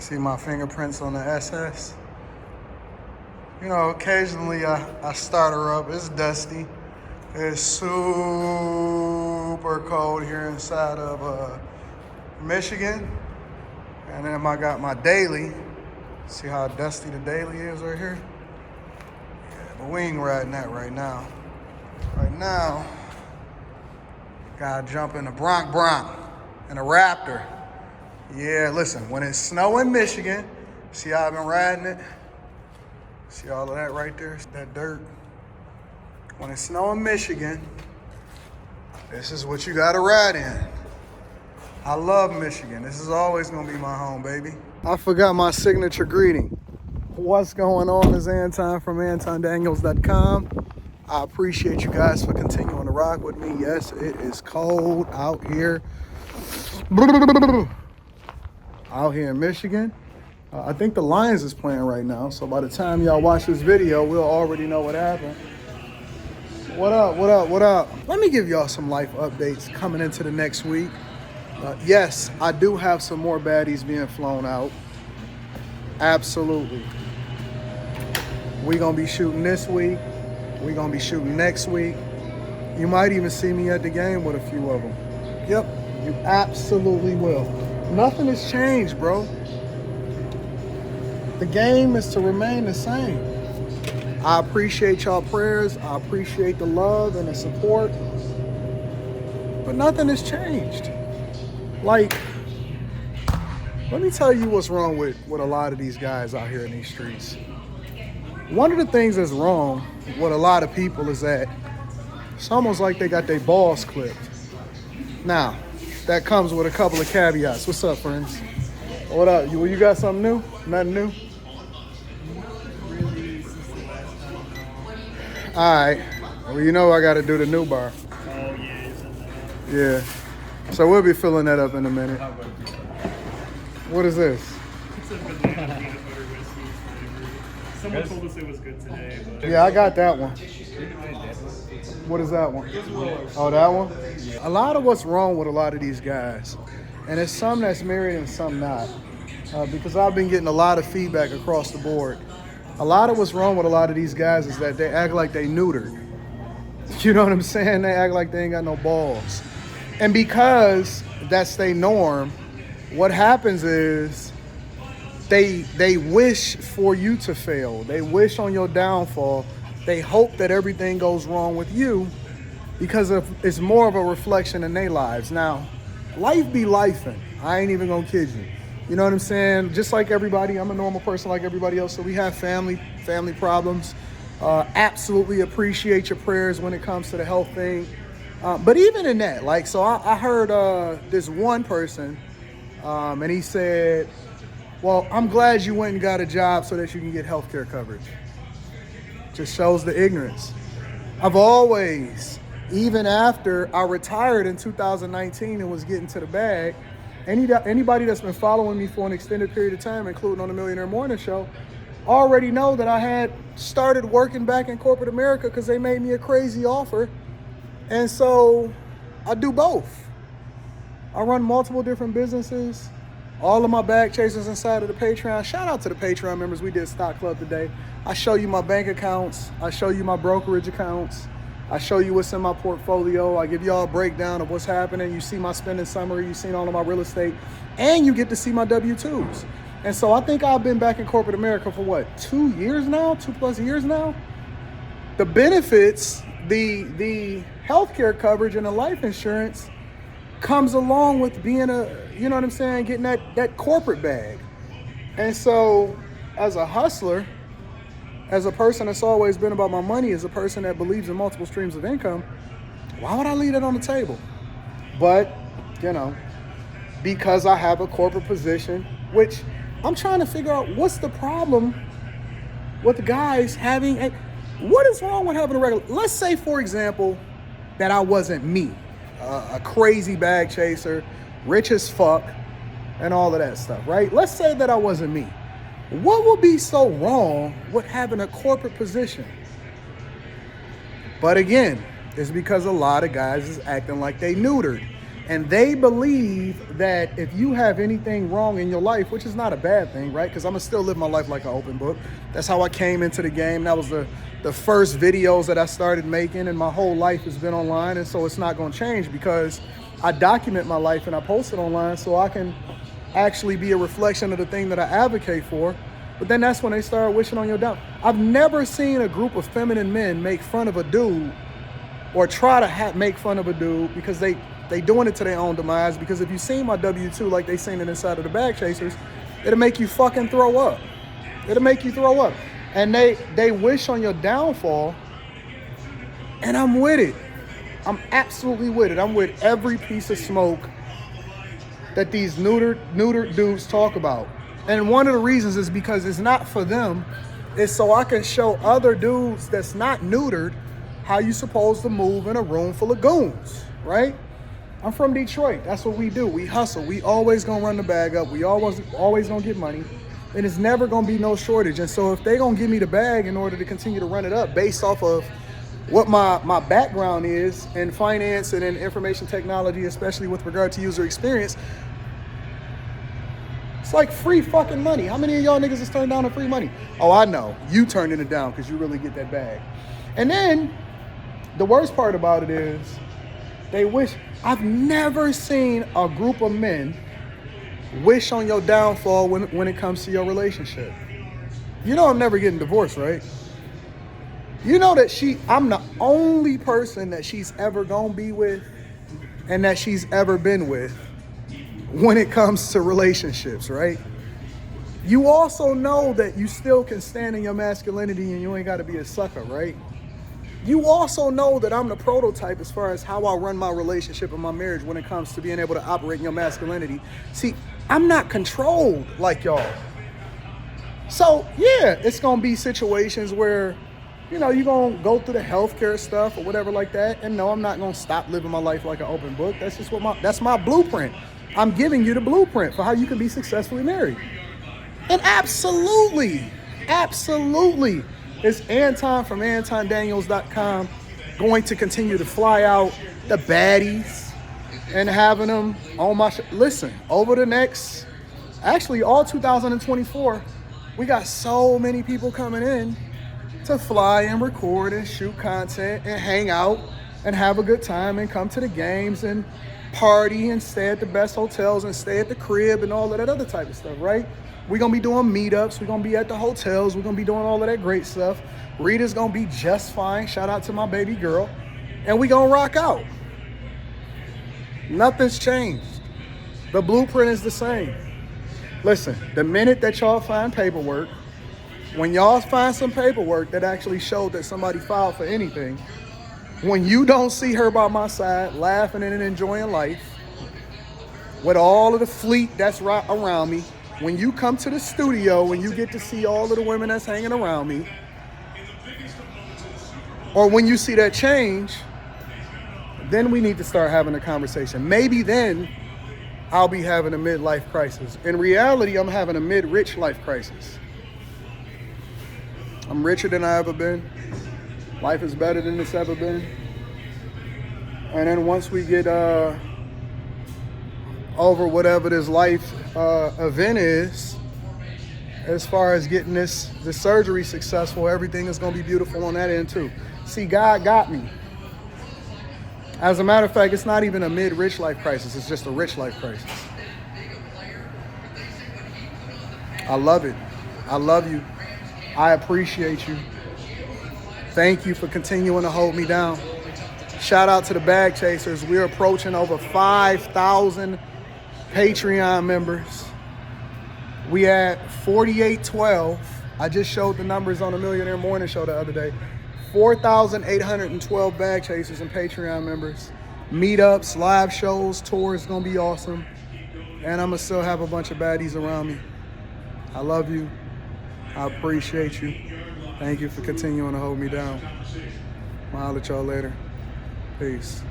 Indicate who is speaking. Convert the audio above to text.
Speaker 1: See my fingerprints on the SS. You know, occasionally I start her up. It's dusty. It's super cold here inside of Michigan. And then I got my daily. See how dusty the daily is right here? Yeah, but we ain't riding that right now. Right now, gotta jump in the Bronc and a Raptor. Yeah, listen, when it's snowing in Michigan, see how I've been riding it? See all of that right there, that dirt? When it's snowing in Michigan, this is what you gotta ride in. I love Michigan. This is always gonna be my home, baby. I forgot my signature greeting. What's going on? This is Anton from AntonDaniels.com. I appreciate you guys for continuing to rock with me. Yes, it is cold out here. Out here in Michigan. I think the Lions is playing right now, so by the time y'all watch this video, we'll already know what happened. What up, what up, what up? Let me give y'all some life updates coming into the next week. Yes, I do have some more baddies being flown out. Absolutely. We're gonna be shooting this week. We're gonna be shooting next week. You might even see me at the game with a few of them. Yep, you absolutely will. Nothing has changed, bro. The game is to remain the same. I appreciate y'all prayers. I appreciate the love and the support. But nothing has changed. Like, let me tell you what's wrong with a lot of these guys out here in these streets. One of the things that's wrong with a lot of people is that it's almost like they got their balls clipped. Now, that comes with a couple of caveats. What's up, friends? What up? You got something new? Nothing new? All right. Well, you know I got to do the new bar.
Speaker 2: Oh, yeah.
Speaker 1: Yeah. So we'll be filling that up in a minute. What is this?
Speaker 2: It's a vanilla peanut butter whiskey flavor. Someone told us it was good today, but...
Speaker 1: Yeah, I got that one. What is that one? Oh, that one? A lot of what's wrong with a lot of these guys, and it's some that's married and some not, because I've been getting a lot of feedback across the board. A lot of what's wrong with a lot of these guys is that they act like they neutered. You know what I'm saying? They act like they ain't got no balls. And because that's their norm, what happens is they wish for you to fail. They wish on your downfall. They hope that everything goes wrong with you because it's more of a reflection in their lives. Now, life be lifing. I ain't even gonna kid you. You know what I'm saying? Just like everybody, I'm a normal person like everybody else, so we have family problems. Absolutely appreciate your prayers when it comes to the health thing. But even in that, like, so I heard this one person, and he said, well, I'm glad you went and got a job so that you can get healthcare coverage. Just shows the ignorance. I've always, even after I retired in 2019 and was getting to the bag, anybody that's been following me for an extended period of time, including on the Millionaire Morning Show, already know that I had started working back in corporate America because they made me a crazy offer. And so I do both. I run multiple different businesses. All of my bag chasers inside of the Patreon. Shout out to the Patreon members. We did Stock Club today. I show you my bank accounts. I show you my brokerage accounts. I show you what's in my portfolio. I give y'all a breakdown of what's happening. You see my spending summary. You've seen all of my real estate. And you get to see my W-2s. And so I think I've been back in corporate America for what, 2 years now? 2+ years now? The benefits, the healthcare coverage and the life insurance comes along with being you know what I'm saying, getting that corporate bag. And so as a hustler, as a person that's always been about my money, as a person that believes in multiple streams of income, why would I leave that on the table? But, you know, because I have a corporate position, which I'm trying to figure out what's the problem with the guys having what is wrong with having a regular, let's say, for example, that I wasn't me, a crazy bag chaser, rich as fuck, and all of that stuff, right? Let's say that I wasn't me. What would be so wrong with having a corporate position? But again, it's because a lot of guys is acting like they neutered. And they believe that if you have anything wrong in your life, which is not a bad thing, right? Because I'm going to still live my life like an open book. That's how I came into the game. That was the first videos that I started making, and my whole life has been online. And so it's not going to change because I document my life and I post it online so I can actually be a reflection of the thing that I advocate for. But then that's when they start wishing on your down. I've never seen a group of feminine men make fun of a dude or try to make fun of a dude because they doing it to their own demise. Because if you seen my W2 like they seen it inside of the Bag Chasers, it'll make you fucking throw up. It'll make you throw up. And they wish on your downfall, and I'm with it. I'm absolutely with it. I'm with every piece of smoke that these neutered dudes talk about. And one of the reasons is because it's not for them. It's so I can show other dudes that's not neutered how you supposed to move in a room full of goons, right? I'm from Detroit. That's what we do. We hustle. We always gonna run the bag up. We always gonna get money. And it's never gonna be no shortage. And so if they gonna give me the bag in order to continue to run it up based off of what my background is in finance and in information technology, especially with regard to user experience, it's like free fucking money. How many of y'all niggas has turned down the free money? Oh, I know. You turning it down because you really get that bag. And then the worst part about it is they wish. I've never seen a group of men wish on your downfall when it comes to your relationship. You know I'm never getting divorced, right? You know that I'm the only person that she's ever gonna be with and that she's ever been with when it comes to relationships, right? You also know that you still can stand in your masculinity and you ain't gotta be a sucker, right? You also know that I'm the prototype as far as how I run my relationship and my marriage when it comes to being able to operate in your masculinity. See, I'm not controlled like y'all. So, yeah, it's going to be situations where, you know, you're going to go through the healthcare stuff or whatever like that. And no, I'm not going to stop living my life like an open book. That's just that's my blueprint. I'm giving you the blueprint for how you can be successfully married. And absolutely, it's Anton from AntonDaniels.com going to continue to fly out the baddies and having them on my listen, over the next, actually all 2024, we got so many people coming in to fly and record and shoot content and hang out and have a good time and come to the games and party and stay at the best hotels and stay at the crib and all of that other type of stuff, right? We're going to be doing meetups. We're going to be at the hotels. We're going to be doing all of that great stuff. Rita's going to be just fine. Shout out to my baby girl. And we going to rock out. Nothing's changed. The blueprint is the same. Listen, the minute that y'all find paperwork, when y'all find some paperwork that actually showed that somebody filed for anything, when you don't see her by my side laughing and enjoying life with all of the fleet that's right around me, when you come to the studio and you get to see all of the women that's hanging around me, or when you see that change, then we need to start having a conversation. Maybe then I'll be having a midlife crisis. In reality, I'm having a mid-rich life crisis. I'm richer than I ever been. Life is better than it's ever been. And then once we get over whatever this life event is, as far as getting the surgery successful, everything is going to be beautiful on that end too. See, God got me. As a matter of fact, it's not even a mid-rich life crisis. It's just a rich life crisis. I love it. I love you. I appreciate you. Thank you for continuing to hold me down. Shout out to the Bag Chasers. We're approaching over 5,000 Patreon members. We at 4812. I just showed the numbers on the Millionaire Morning Show the other day. 4,812 Bag Chasers and Patreon members. Meetups, live shows, tours, gonna be awesome. And I'm gonna still have a bunch of baddies around me. I love you. I appreciate you. Thank you for continuing to hold me down. I'll holler at y'all later. Peace.